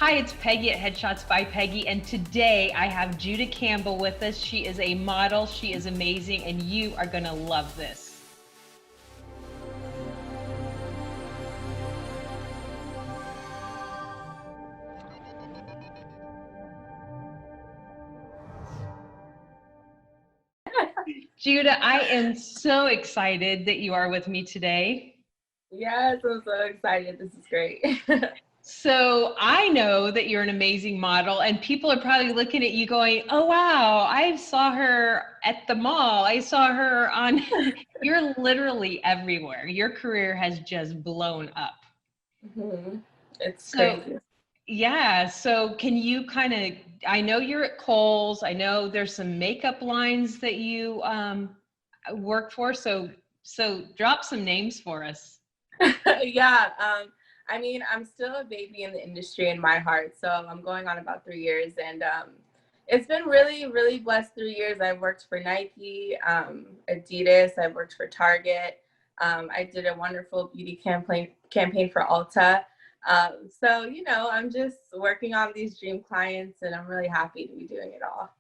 Hi, it's Peggy at Headshots by Peggy, and today I have Judah Campbell with us. She is a model, she is amazing, and you are going to love this. Judah, I am so excited that you are with me today. Yes, I'm so excited. This is great. So I know that you're an amazing model, and people are probably looking at you going, oh, wow, I saw her at the mall. I saw her on, you're literally everywhere. Your career has just blown up. It's So, crazy. yeah, so can you kind of, I know you're at Kohl's, I know there's some makeup lines that you work for, so drop some names for us. Yeah, I mean, I'm still a baby in the industry in my heart. So I'm going on about 3 years, and it's been really, really blessed 3 years. I've worked for Nike, Adidas, I've worked for Target. I did a wonderful beauty campaign for Ulta. So, I'm just working on these dream clients, and I'm really happy to be doing it all.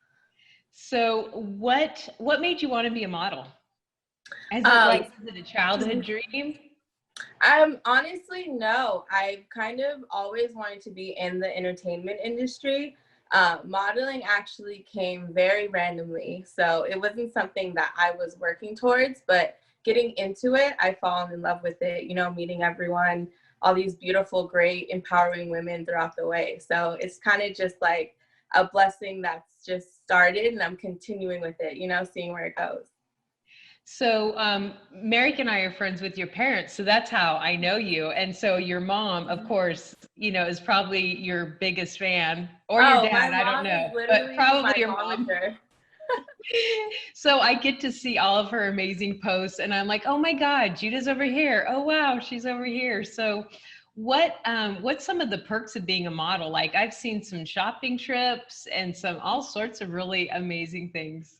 So what made you want to be a model? Um, Is it a childhood dream? Honestly, no. I've kind of always wanted to be in the entertainment industry. Modeling actually came very randomly. So it wasn't something that I was working towards, but getting into it, I fallen in love with it, meeting everyone, all these beautiful, great, empowering women throughout the way. So it's kind of just like a blessing that's just started, and I'm continuing with it, seeing where it goes. So Merrick and I are friends with your parents, so that's how I know you. And so your mom, of course, is probably your biggest fan, or your Oh, my dad, I don't mom is know, but literally probably my your mom. momager. So I get to see all of her amazing posts, and I'm like, oh my God, Judah's over here. Oh wow, she's over here. So what's some of the perks of being a model? Like, I've seen some shopping trips and some all sorts of really amazing things.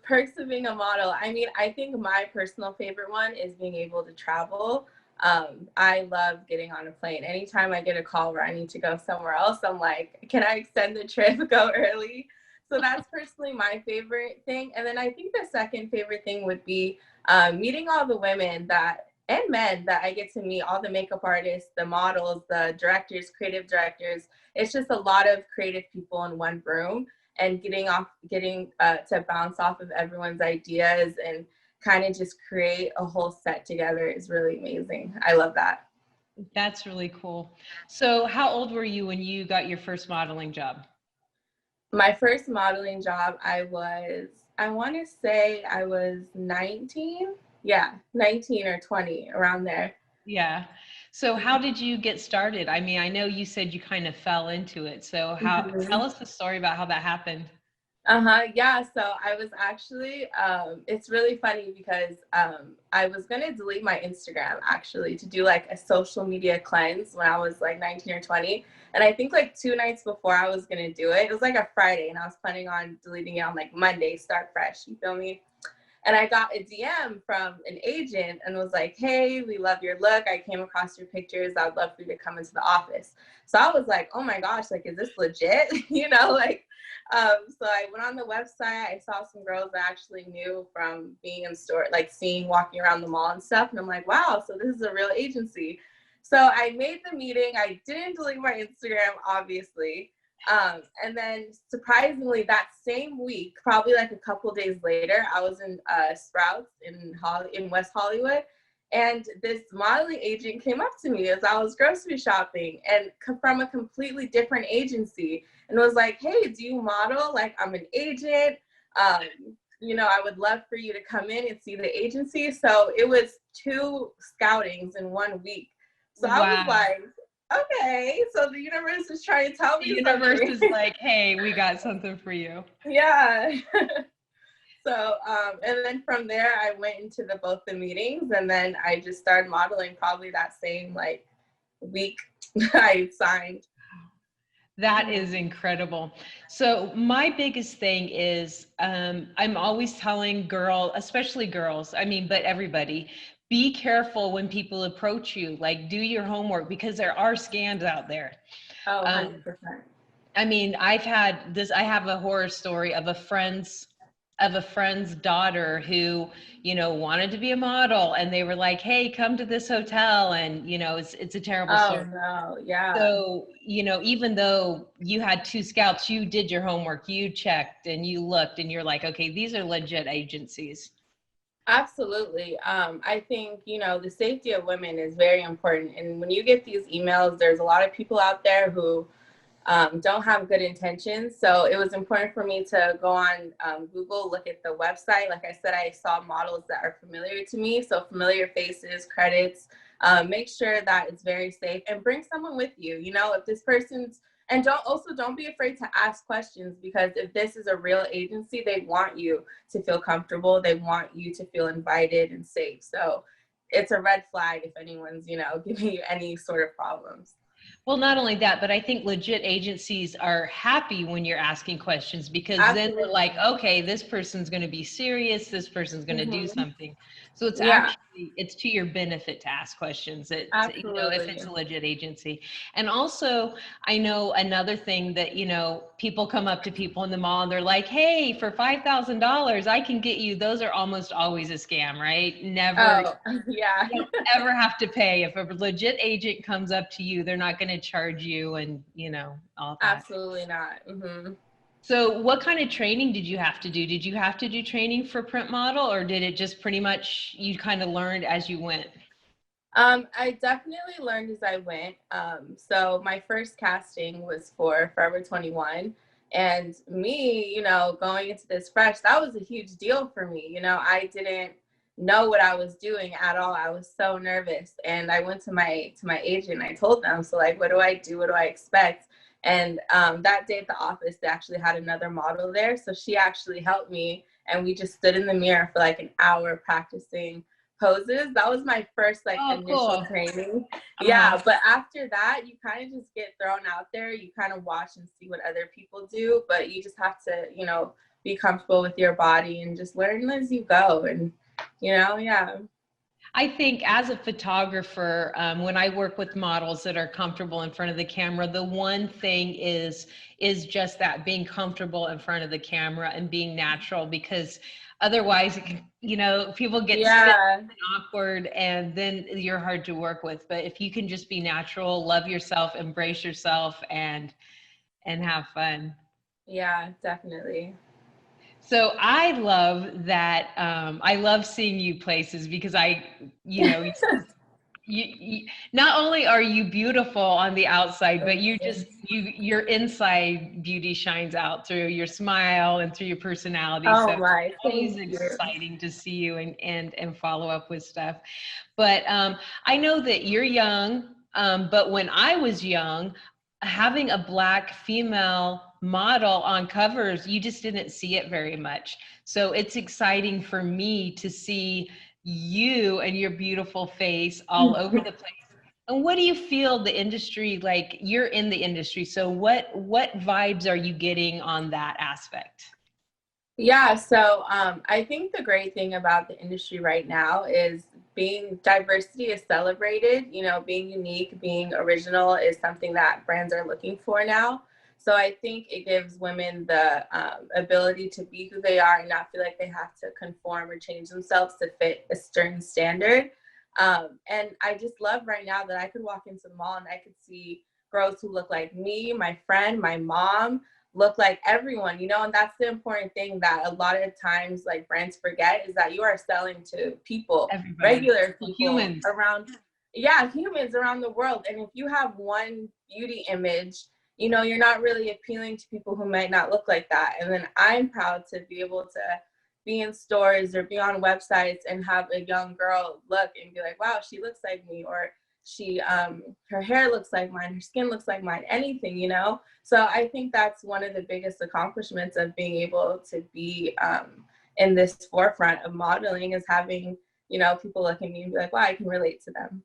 Perks of being a model. I mean, I think my personal favorite one is being able to travel. I love getting on a plane. Anytime I get a call where I need to go somewhere else, I'm like, can I extend the trip, go early? So that's personally my favorite thing. And then I think the second favorite thing would be meeting all the women and men that I get to meet, all the makeup artists, the models, the directors, creative directors. It's just a lot of creative people in one room, and getting to bounce off of everyone's ideas and kind of just create a whole set together is really amazing. I love that. That's really cool. So how old were you when you got your first modeling job? My first modeling job, I want to say I was 19. Yeah, 19 or 20, around there. Yeah. So how did you get started? I mean, I know you said you kind of fell into it. So tell Mhm. us the story about how that happened. Yeah. So I was actually, it's really funny because I was going to delete my Instagram actually to do like a social media cleanse when I was like 19 or 20. And I think like 2 nights before I was going to do it, it was like a Friday, and I was planning on deleting it on like Monday, start fresh. You feel me? And I got a DM from an agent and was like, hey, we love your look. I came across your pictures. I would love for you to come into the office. So I was like, oh my gosh, like, is this legit? So I went on the website. I saw some girls I actually knew from being in store, like seeing walking around the mall and stuff. And I'm like, wow, so this is a real agency. So I made the meeting. I didn't delete my Instagram, obviously. And then surprisingly, that same week, probably like a couple days later, I was in Sprouts in West Hollywood, and this modeling agent came up to me as I was grocery shopping, and from a completely different agency, and was like, "Hey, do you model? Like, I'm an agent. I would love for you to come in and see the agency." So it was 2 scoutings in 1 week. So I was Wow. like, okay, so the universe is trying to tell The me universe something. is like, hey, we got something for you. Yeah. So, and then from there, I went into both the meetings, and then I just started modeling probably that same like week I signed. That Mhm. is incredible. So my biggest thing is I'm always telling especially girls, I mean, but everybody, be careful when people approach you, like do your homework, because there are scams out there. Oh, Um, 100%. I mean, I have a horror story of a friend's daughter who, wanted to be a model, and they were like, "Hey, come to this hotel." And, it's a terrible Oh story. no, yeah. So, even though you had two scalps, you did your homework, you checked and you looked, and you're like, okay, these are legit agencies. Absolutely. I think, the safety of women is very important. And when you get these emails, there's a lot of people out there who don't have good intentions. So it was important for me to go on Google, look at the website. Like I said, I saw models that are familiar to me. So familiar faces, credits, make sure that it's very safe and bring someone with you. If this person's, and don't be afraid to ask questions, because if this is a real agency, they want you to feel comfortable. They want you to feel invited and safe. So it's a red flag if anyone's, giving you any sort of problems. Well, not only that, but I think legit agencies are happy when you're asking questions, because then they're Absolutely. like, okay, this person's going to be serious. This person's going to do Hmm. something. So Yeah, it's to your benefit to ask questions, if absolutely. it's a legit agency. And also, I know another thing that, people come up to people in the mall and they're like, hey, for $5,000, I can get you. Those are almost always a scam, right? Never. Oh, yeah, You don't ever have to pay. If a legit agent comes up to you, they're not going to charge you, and all that. absolutely not. Hmm. So what kind of training did you have to do? Did you have to do training for print model, or did it just pretty much you kind of learned as you went? I definitely learned as I went. So my first casting was for Forever 21. And me, going into this fresh, that was a huge deal for me. I didn't know what I was doing at all. I was so nervous. And I went to my agent and I told them, so like, what do I do? What do I expect? And that day at the office, they actually had another model there. So she actually helped me. And we just stood in the mirror for like an hour practicing poses. That was my first like Oh, initial cool. training. Uh-huh. Yeah, but after that, you kind of just get thrown out there. You kind of watch and see what other people do, but you just have to, be comfortable with your body and just learn as you go. And yeah. I think as a photographer, when I work with models that are comfortable in front of the camera, the one thing is just that, being comfortable in front of the camera and being natural, because otherwise it can, people get stiff Yeah. and awkward, and then you're hard to work with. But if you can just be natural, love yourself, embrace yourself, and have fun. Yeah, definitely. So I love that. I love seeing you places, because you not only are you beautiful on the outside, but Thank you you. just your inside beauty shines out through your smile and through your personality. So Oh it's my, always thank you. exciting to see you and follow up with stuff. But I know that you're young, but when I was young, having a Black female model on covers, you just didn't see it very much. So it's exciting for me to see you and your beautiful face all over the place. And what do you feel the industry, like, you're in the industry, so what vibes are you getting on that aspect? Yeah, so I think the great thing about the industry right now is being diversity is celebrated. Being unique, being original is something that brands are looking for now. So I think it gives women the ability to be who they are and not feel like they have to conform or change themselves to fit a certain standard. And I just love right now that I could walk into the mall and I could see girls who look like me, my friend, my mom, look like everyone, and that's the important thing that a lot of times like brands forget, is that you are selling to people, Everybody, regular people humans. around, yeah, humans around the world. And if you have one beauty image, you're not really appealing to people who might not look like that. And then I'm proud to be able to be in stores or be on websites and have a young girl look and be like, wow, she looks like me, or she her hair looks like mine, her skin looks like mine, anything. So I think that's one of the biggest accomplishments of being able to be in this forefront of modeling, is having people look at me and be like, wow, I can relate to them.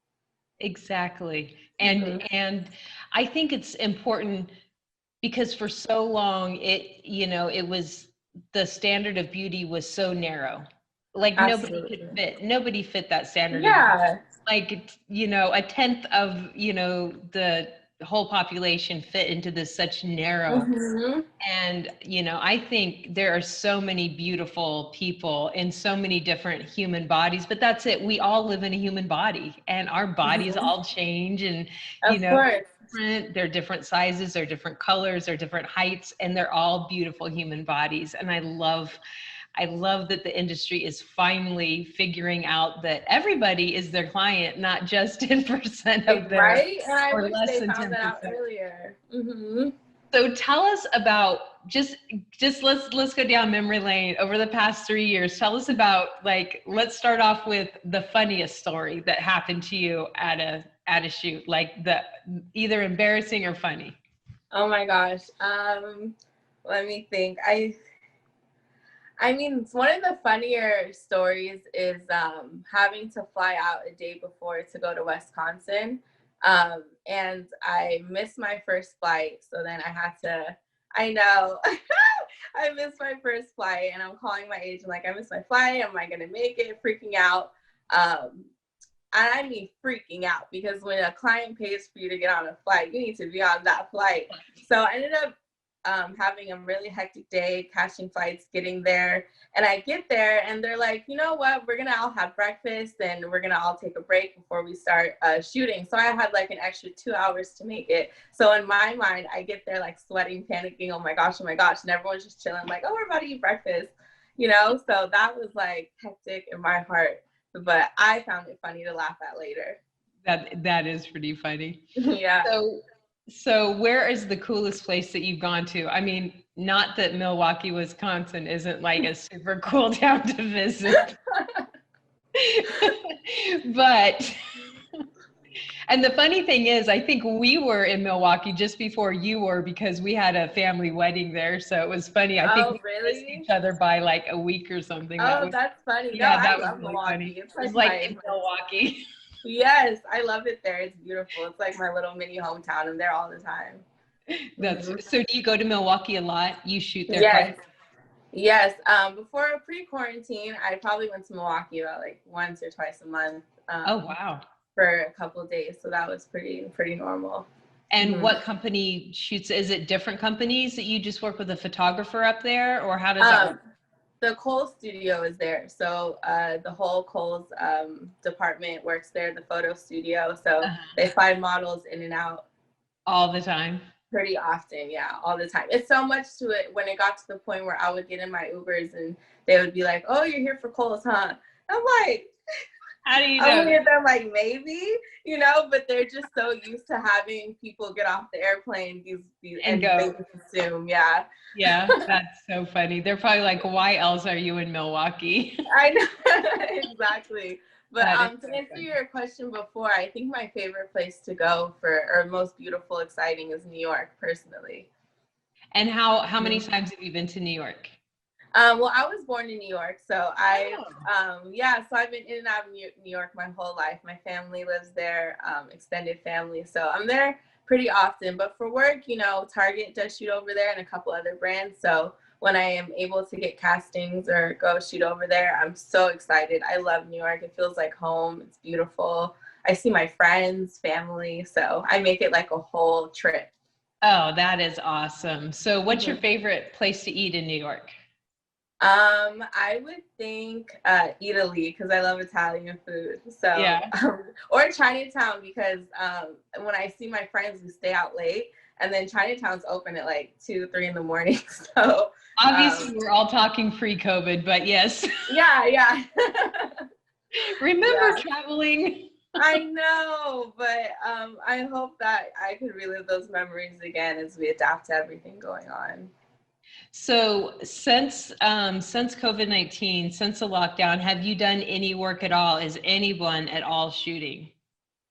Exactly. Hmm. And I think it's important, because for so long it was, the standard of beauty was so narrow. Like Absolutely. nobody fit that standard of beauty. Yeah. Like, you know, a tenth of, you know, the whole population fit into this such narrow. Hmm. And, you know, I think there are so many beautiful people in so many different human bodies, but that's it. We all live in a human body, and our bodies Hmm. all change, and, you Of know, course. they're different sizes, they're different colors, they're different heights, and they're all beautiful human bodies. And I love that the industry is finally figuring out that everybody is their client, not just 10% of their, Right? And I or wish less they than found that out 10%. earlier. Hmm. So tell us about just let's go down memory lane over the past 3 years. Tell us about, like, let's start off with the funniest story that happened to you at a shoot, like the either embarrassing or funny. Oh my gosh. Let me think. I mean, one of the funnier stories is having to fly out a day before to go to Wisconsin. And I missed my first flight. So then I had to, I know, I missed my first flight and I'm calling my agent, like, I missed my flight. Am I going to make it? Freaking out. Um, and I mean freaking out, because when a client pays for you to get on a flight, you need to be on that flight. So I ended up having a really hectic day, catching flights, getting there. And I get there and they're like, you know what, we're going to all have breakfast and we're going to all take a break before we start shooting. So I had like an extra 2 hours to make it. So in my mind, I get there like sweating, panicking, oh my gosh. And everyone's just chilling, like, oh, we're about to eat breakfast, you know? So that was like hectic in my heart, but I found it funny to laugh at later. That is pretty funny. Yeah. So where is the coolest place that you've gone to? I mean, not that Milwaukee, Wisconsin isn't like a super cool town to visit, but and the funny thing is, I think we were in Milwaukee just before you were, because we had a family wedding there. So it was funny. I think Oh, we missed each really? other by like a week or something. That Oh, was, that's funny. No, yeah, I that was love really funny. Milwaukee. It's It was like like my in Milwaukee. yes, I love it there. It's beautiful. It's like my little mini hometown. I'm there all the time. That's Hmm. so. Do you go to Milwaukee a lot? You shoot there quite? Yes, yes. Before pre-quarantine, I probably went to Milwaukee about like once or twice a month Oh, wow. for a couple of days. So that was pretty normal. And Hmm. what company shoots? Is it different companies that you just work with a photographer up there, or how does that work? Um, the Cole studio is there. So the whole Cole's department works there, the photo studio. So Uh-huh. they fly models in and out All the time. pretty often. Yeah, all the time. It's so much to it when it got to the point where I would get in my Ubers and they would be like, oh, you're here for Cole's, huh? I'm like, How do you I'm know? looking at them like, maybe, you know, but they're just so used to having people get off the airplane these And and they go, just assume, yeah. yeah, that's so funny. They're probably like, why else are you in Milwaukee? I know. Exactly. But That is to so answer funny. your question before, I think my favorite place to go for, or most beautiful, exciting, is New York, personally. And how many Mhm. times have you been to New York? Well, I was born in New York, so I've Oh, yeah, so I've been in and out of New York my whole life. My family lives there, extended family, so I'm there pretty often. But for work, you know, Target does shoot over there and a couple other brands. So when I am able to get castings or go shoot over there, I'm so excited. I love New York. It feels like home. It's beautiful. I see my friends, family, so I make it like a whole trip. oh, that is awesome. So what's your Mhm. favorite place to eat in New York? I would think Italy, because I love Italian food. So, Yeah. or Chinatown, because when I see my friends, we stay out late, and then Chinatown's open at like 2, 3 in the morning. So, Obviously, um, we're all talking pre-COVID, but yes. yeah, yeah, Remember yeah. traveling? I know, but I hope that I could relive those memories again as we adapt to everything going on. So since COVID-19, since the lockdown, have you done any work at all? Is anyone at all shooting?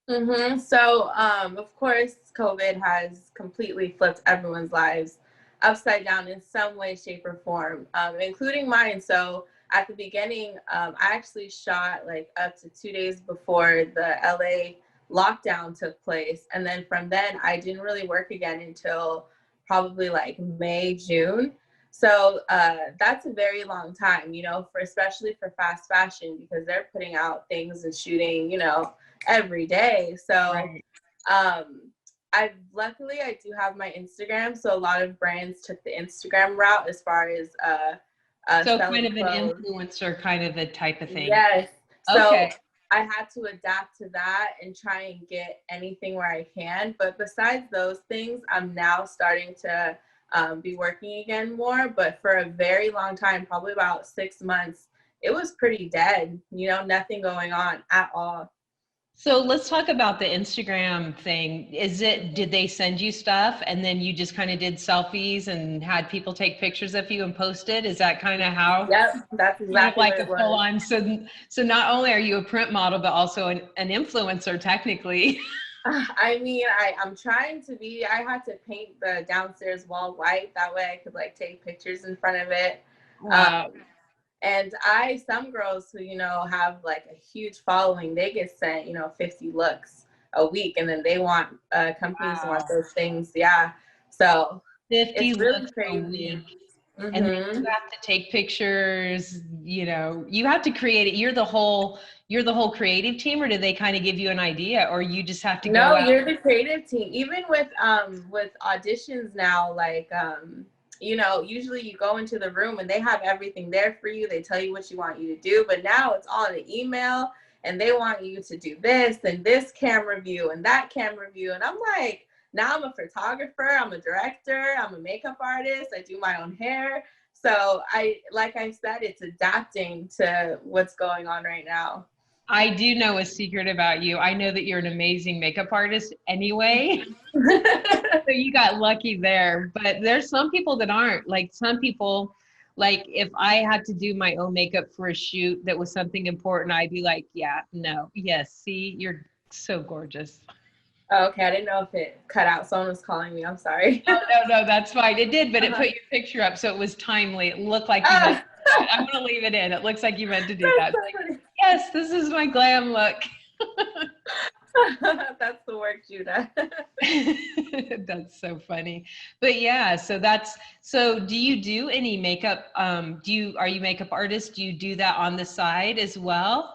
So, of course, COVID has completely flipped everyone's lives upside down in some way, shape, or form, including mine. So, at the beginning, I actually shot like up to 2 days before the LA lockdown took place. And then from then, I didn't really work again until probably like May, June. So that's a very long time, you know, for especially for fast fashion, because they're putting out things and shooting, you know, every day. So Right. luckily I do have my Instagram, so a lot of brands took the Instagram route as far as So kind selling of an clothes. influencer kind of a type of thing. Yes. So Okay. I had to adapt to that and try and get anything where I can. But besides those things, I'm now starting to be working again more. But for a very long time, probably about 6 months, it was pretty dead, you know, nothing going on at all. So let's talk about the Instagram thing. Did they send you stuff and then you just kind of did selfies and had people take pictures of you and post it? Is that kind of how, Yep, that's kind of exactly like what a it full was. on? So not only are you a print model, but also an influencer technically. I mean, I'm trying to be. I had to paint the downstairs wall white. That way I could like take pictures in front of it. Wow. Um, And some girls who, you know, have like a huge following, they get sent, you know, 50 looks a week, and then they want, companies want Wow. those things. Yeah. So 50 it's really looks a crazy. week. And then you Hmm. have to take pictures, you know, you have to create it. You're the whole creative team, or do they kind of give you an idea, or you just have to go No, out? you're the creative team. Even with auditions now, like you know, usually you go into the room and they have everything there for you. They tell you what you want you to do, but now it's all in the email and they want you to do this and this camera view and that camera view. And I'm like, now I'm a photographer, I'm a director, I'm a makeup artist, I do my own hair. So like I said, it's adapting to what's going on right now. I do know a secret about you. I know that you're an amazing makeup artist anyway. So you got lucky there. But there's some people that aren't. Like some people, like if I had to do my own makeup for a shoot that was something important, I'd be like, yeah, no, yes, see, you're so gorgeous. Okay, I didn't know if it cut out. Someone was calling me. I'm sorry. Oh, no, that's fine. It did, but it Uh-huh. put your picture up, so it was timely. It looked like you meant Ah, to do that. I'm going to leave it in. It looks like you meant to do that's that. so It's like, funny. yes, this is my glam look. That's the work, Judah. That's so funny. But yeah, so do you do any makeup? Are you makeup artist? Do you do that on the side as well?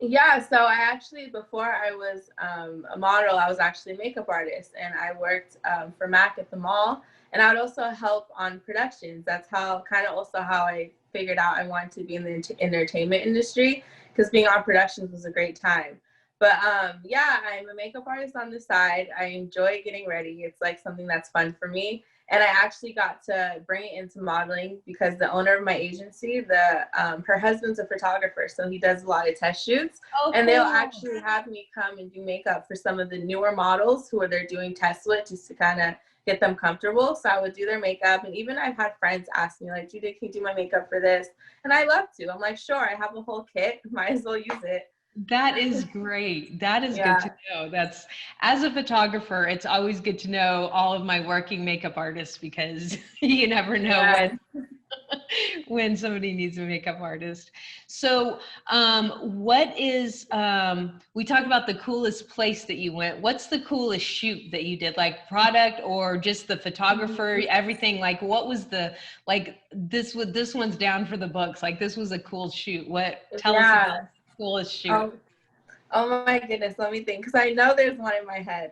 Yeah, so I actually, before I was a model, I was actually a makeup artist, and I worked for Mac at the mall, and I would also help on productions. That's how kind of also how I figured out I wanted to be in the entertainment industry, because being on productions was a great time. But yeah, I'm a makeup artist on the side. I enjoy getting ready. It's like something that's fun for me. And I actually got to bring it into modeling because the owner of my agency, her husband's a photographer, so he does a lot of test shoots, Oh, and they'll cool. actually have me come and do makeup for some of the newer models who are they're doing tests with, just to kind of get them comfortable. So I would do their makeup, and even I've had friends ask me like, Judy, can you do my makeup for this? And I love to. I'm like, sure, I have a whole kit, might as well use it. That is great. That is good Yeah. to know. That's as a photographer, it's always good to know all of my working makeup artists because you never know Yeah. when somebody needs a makeup artist. So, what is we talk about the coolest place that you went. What's the coolest shoot that you did? Like product or just the photographer, everything? Like what was the like this one's down for the books. Like this was a cool shoot. What tell us about Yeah. the coolest shoot? Oh, oh my goodness, let me think, because I know there's one in my head.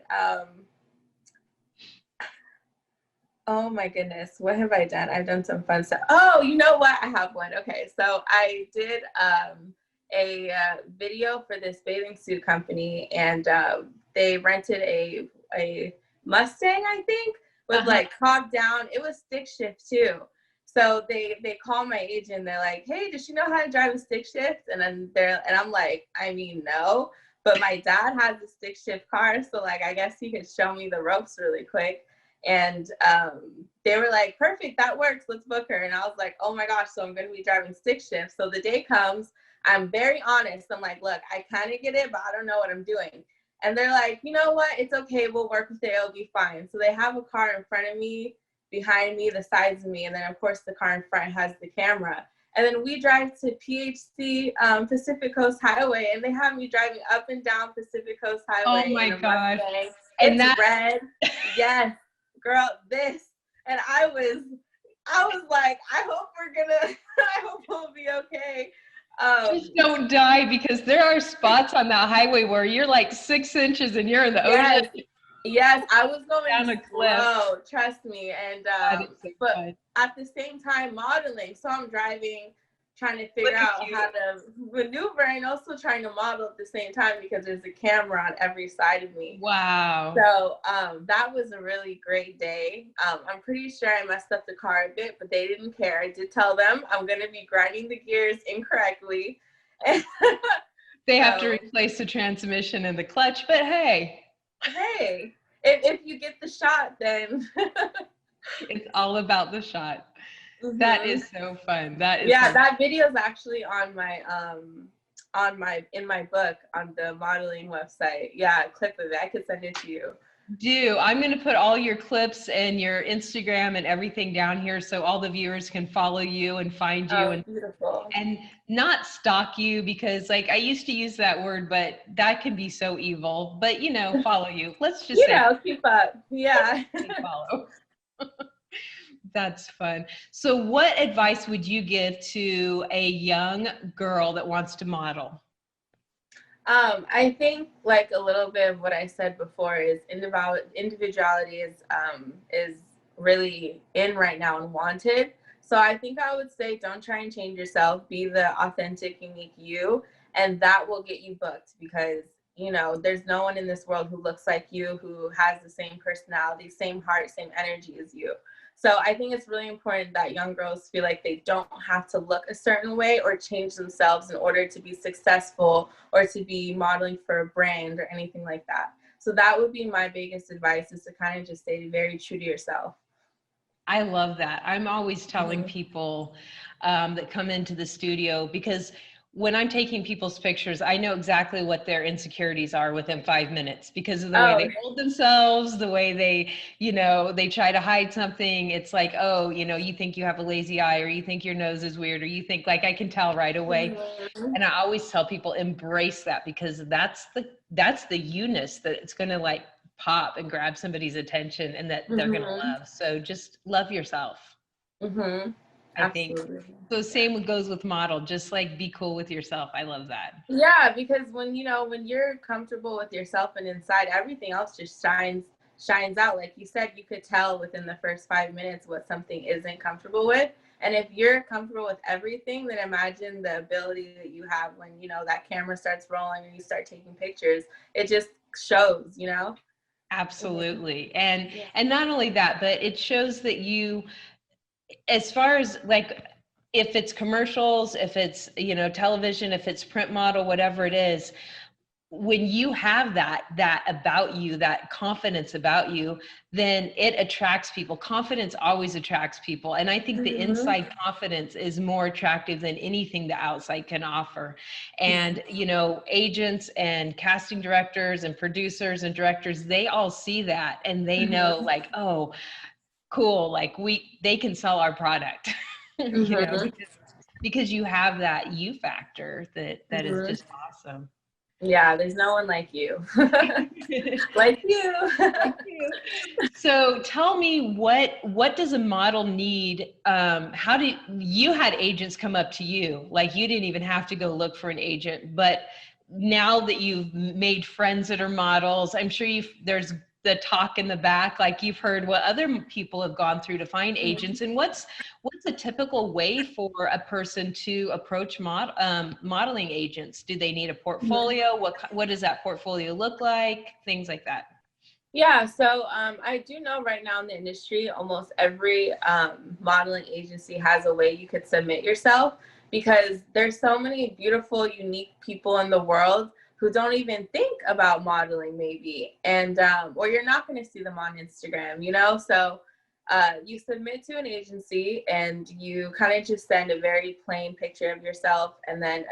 Oh my goodness, what have I done? I've done some fun stuff. Oh, you know what? I have one. Okay, so I did a video for this bathing suit company, and they rented a Mustang, I think, with Uh-huh. like cogged down. It was stick shift too. So they call my agent. They're like, "Hey, does she know how to drive a stick shift?" And I'm like, "I mean, no." But my dad has a stick shift car, so like I guess he could show me the ropes really quick. And they were like, perfect, that works, let's book her. And I was like, oh my gosh, so I'm going to be driving stick shift. So the day comes, I'm very honest. I'm like, look, I kind of get it, but I don't know what I'm doing. And they're like, you know what? It's okay. We'll work with it. It'll be fine. So they have a car in front of me, behind me, the sides of me. And then, of course, the car in front has the camera. And then we drive to PHC, Pacific Coast Highway, and they have me driving up and down Pacific Coast Oh Highway my in a gosh. Mustang. And It's that red. Yes, girl, this. And I was like, I hope I hope we'll be okay. Just don't die, because there are spots on that highway where you're like 6 inches and you're in the Yes, ocean yes, I was going down a cliff. slow, trust me. And That is so but fun. at the same time modeling. So I'm driving, trying to figure Look at out you. how to maneuver and also trying to model at the same time because there's a camera on every side of me. Wow. So that was a really great day. I'm pretty sure I messed up the car a bit, but they didn't care. I did tell them I'm going to be grinding the gears incorrectly. They have to replace the transmission and the clutch, but hey. Hey, if you get the shot, then It's all about the shot. That is so fun. That is fun. That video is actually on my in my book on the modeling website. Yeah, a clip of it. I could send it to you. I'm going to put all your clips and your Instagram and everything down here so all the viewers can follow you and find you. Oh, beautiful. And not stalk you, because like I used to use that word, but that can be so evil. But you know, follow you. Let's just say keep up. Yeah. follow. That's fun. So what advice would you give to a young girl that wants to model? I think like a little bit of what I said before is individuality is really in right now and wanted. So I think I would say don't try and change yourself. Be the authentic, unique you, and that will get you booked because, you know, there's no one in this world who looks like you, who has the same personality, same heart, same energy as you. So I think it's really important that young girls feel like they don't have to look a certain way or change themselves in order to be successful or to be modeling for a brand or anything like that. So that would be my biggest advice, is to kind of just stay very true to yourself. I love that. I'm always telling people that come into the studio, because when I'm taking people's pictures, I know exactly what their insecurities are within 5 minutes because of the way they hold themselves, the way they, you know, they try to hide something. It's like, oh, you know, you think you have a lazy eye, or you think your nose is weird, or you think, like, I can tell right away. And I always tell people, embrace that, because that's the you-ness that it's going to like pop and grab somebody's attention and that they're going to love. So just love yourself. I think so. Same goes with model, just like be cool with yourself. I love that. Yeah, because when you're comfortable with yourself and inside, everything else just shines out. Like you said, you could tell within the first 5 minutes what something isn't comfortable with. And if you're comfortable with everything, then imagine the ability that you have when, you know, that camera starts rolling and you start taking pictures. It just shows, you know? Absolutely. And not only that, but it shows that you, as far as like, if it's commercials, if it's, you know, television, if it's print model, whatever it is, when you have that about you, that confidence about you, then it attracts people. Confidence always attracts people. And I think the inside confidence is more attractive than anything the outside can offer. And, you know, agents and casting directors and producers and directors, they all see that and they know like, oh, cool, like they can sell our product, you know, because you have that you factor that is just awesome. Yeah, there's no one like you. Like you. So tell me, what does a model need? How do you had agents come up to you? Like you didn't even have to go look for an agent, but now that you've made friends that are models, I'm sure there's the talk in the back, like you've heard what other people have gone through to find agents. And what's a typical way for a person to approach modeling agents? Do they need a portfolio? What does that portfolio look like? Things like that. Yeah, so I do know right now in the industry, almost every modeling agency has a way you could submit yourself, because there's so many beautiful, unique people in the world who don't even think about modeling maybe, and or you're not going to see them on Instagram, you know? So you submit to an agency and you kind of just send a very plain picture of yourself, and then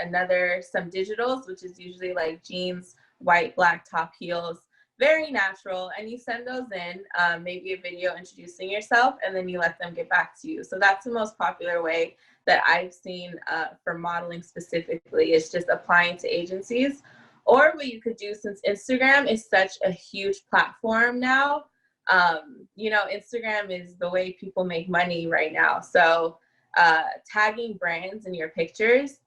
some digitals, which is usually like jeans, white, black top heels, very natural, and you send those in, maybe a video introducing yourself, and then you let them get back to you. So that's the most popular way that I've seen for modeling specifically, is just applying to agencies. Or what you could do, since Instagram is such a huge platform now, you know, Instagram is the way people make money right now. So tagging brands in your pictures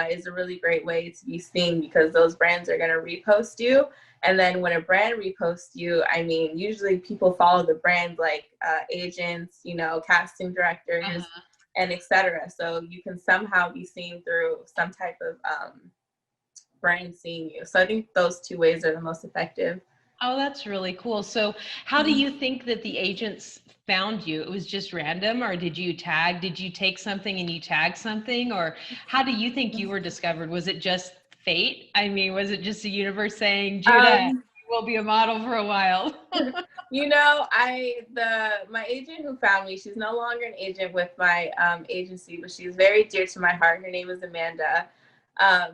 is a really great way to be seen, because those brands are going to repost you. And then when a brand reposts you, I mean, usually people follow the brand, like agents, you know, casting directors, and etc. So you can somehow be seen through some type of brand seeing you. So I think those two ways are the most effective. Oh, that's really cool. So how do you think that the agents found you? It was just random, or did you take something and you tag something, or how do you think you were discovered? Was it just fate? I mean, was it just the universe saying, Judah, you will be a model for a while? You know, my agent who found me, she's no longer an agent with my agency, but she's very dear to my heart. Her name is Amanda.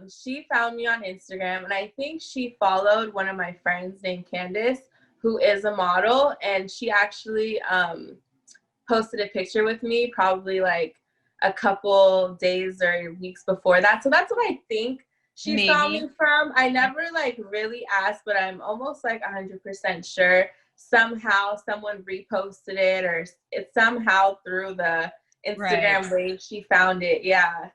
She found me on Instagram, and I think she followed one of my friends named Candace, who is a model, and she actually posted a picture with me probably like a couple days or weeks before that. So that's what I think she saw me from. I never like really asked, but I'm almost like 100% sure somehow someone reposted it, or it's somehow through the Instagram wave she found it. Yeah.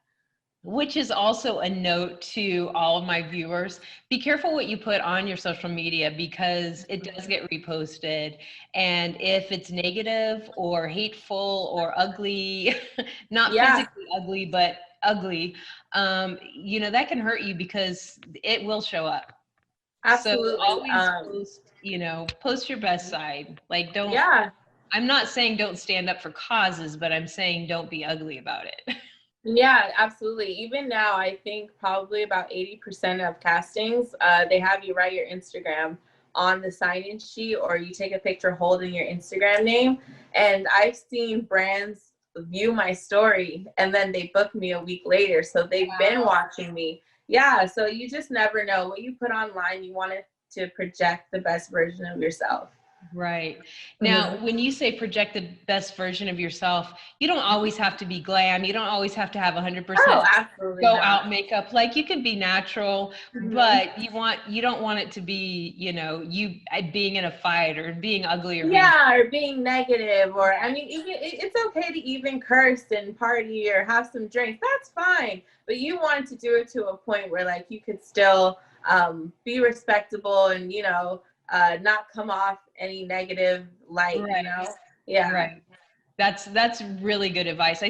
Which is also a note to all of my viewers. Be careful what you put on your social media, because it does get reposted. And if it's negative or hateful or ugly, not physically ugly, but ugly, you know, that can hurt you, because it will show up. Absolutely. So always post, you know, post your best side. Like, don't, I'm not saying don't stand up for causes, but I'm saying don't be ugly about it. Yeah, absolutely. Even now, I think probably about 80% of castings, they have you write your Instagram on the sign-in sheet, or you take a picture holding your Instagram name. And I've seen brands view my story and then they book me a week later. So they've been watching me. Yeah, so you just never know. What you put online, you want it to project the best version of yourself. Right. Now, when you say project the best version of yourself, you don't always have to be glam. You don't always have to have 100% go out makeup. Like, you can be natural, but you don't want it to be, you know, you being in a fight or being ugly or or being negative, or I mean, even it's okay to even curse and party or have some drinks. That's fine. But you want to do it to a point where like you could still be respectable and, you know, not come off any negative light, you know? Yeah. Right. That's really good advice.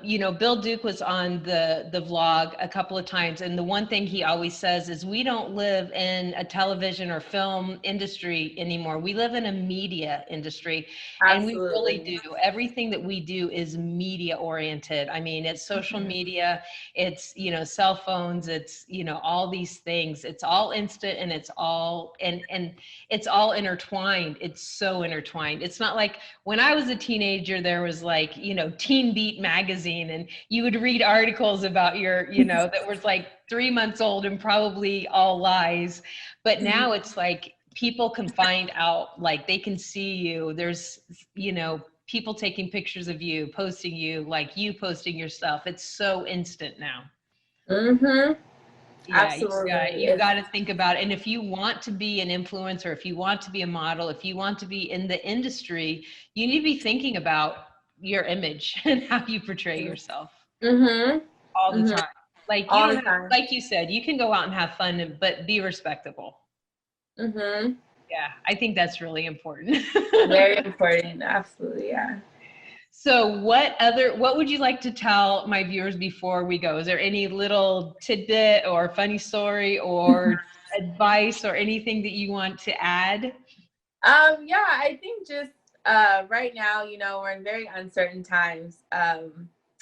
You know, Bill Duke was on the vlog a couple of times, and the one thing he always says is, we don't live in a television or film industry anymore. We live in a media industry. And we really do. Everything that we do is media oriented. I mean, it's social media, it's, you know, cell phones, it's, you know, all these things. It's all instant, and it's all and it's all intertwined. It's so intertwined. It's not like when I was a teenager, there was like, you know, Teen Beat magazine, and you would read articles about your, you know, that was like 3 months old and probably all lies. But now it's like people can find out, like they can see you. There's, you know, people taking pictures of you, posting you, like you posting your stuff. It's so instant now. Yeah, absolutely. you got to think about it. And if you want to be an influencer, if you want to be a model, if you want to be in the industry, you need to be thinking about your image and how you portray yourself all the time. Like, you don't have, like you said, you can go out and have fun, but be respectable. Yeah, I think that's really important. Very important. Absolutely. Yeah. So what would you like to tell my viewers before we go? Is there any little tidbit or funny story or advice or anything that you want to add? Yeah, I think just right now, you know, we're in very uncertain times.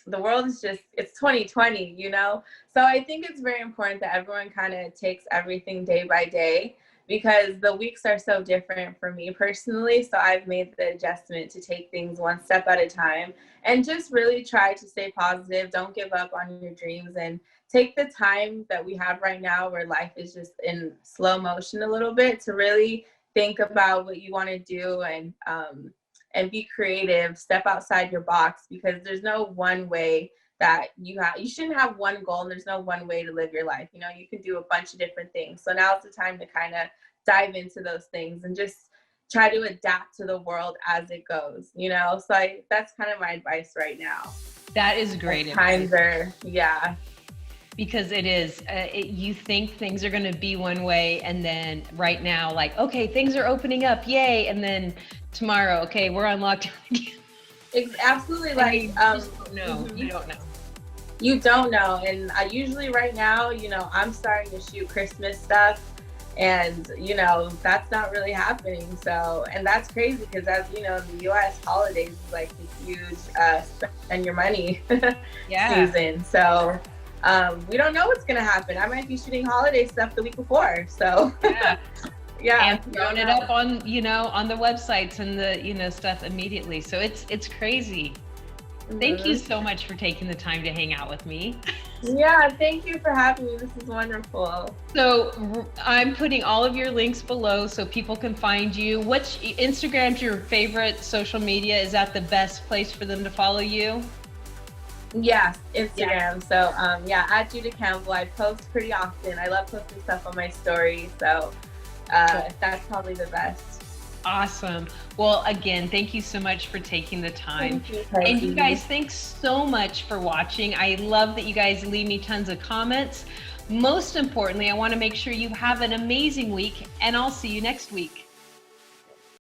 The world is just, it's 2020, you know? So I think it's very important that everyone kind of takes everything day by day, because the weeks are so different for me personally. So I've made the adjustment to take things one step at a time and just really try to stay positive. Don't give up on your dreams, and take the time that we have right now where life is just in slow motion a little bit to really think about what you want to do, and be creative, step outside your box, because there's no one way that you shouldn't have one goal, and there's no one way to live your life. You know, you can do a bunch of different things. So now's the time to kind of dive into those things and just try to adapt to the world as it goes, you know? So that's kind of my advice right now. That is great. Times are, yeah. Because it is, you think things are going to be one way, and then right now, like, okay, things are opening up, yay, and then tomorrow, okay, we're on lockdown again. It's absolutely, like, you just don't know. You don't know. You don't know, and I usually right now, you know, I'm starting to shoot Christmas stuff, and you know, that's not really happening. So, and that's crazy because, as you know, in the U.S., holidays is like a huge spend your money season. So. We don't know what's gonna happen. I might be shooting holiday stuff the week before. So and throwing it up on, you know, on the websites and the, you know, stuff immediately. So it's crazy. Thank you so much for taking the time to hang out with me. Yeah, thank you for having me. This is wonderful. So I'm putting all of your links below so people can find you. What's Instagram's your favorite social media? Is that the best place for them to follow you? Yes, Instagram. So at Judah Campbell. I post pretty often. I love posting stuff on my story. So that's probably the best. Awesome. Well, again, thank you so much for taking the time. Thank you, Peggy. And you guys, thanks so much for watching. I love that you guys leave me tons of comments. Most importantly, I want to make sure you have an amazing week, and I'll see you next week.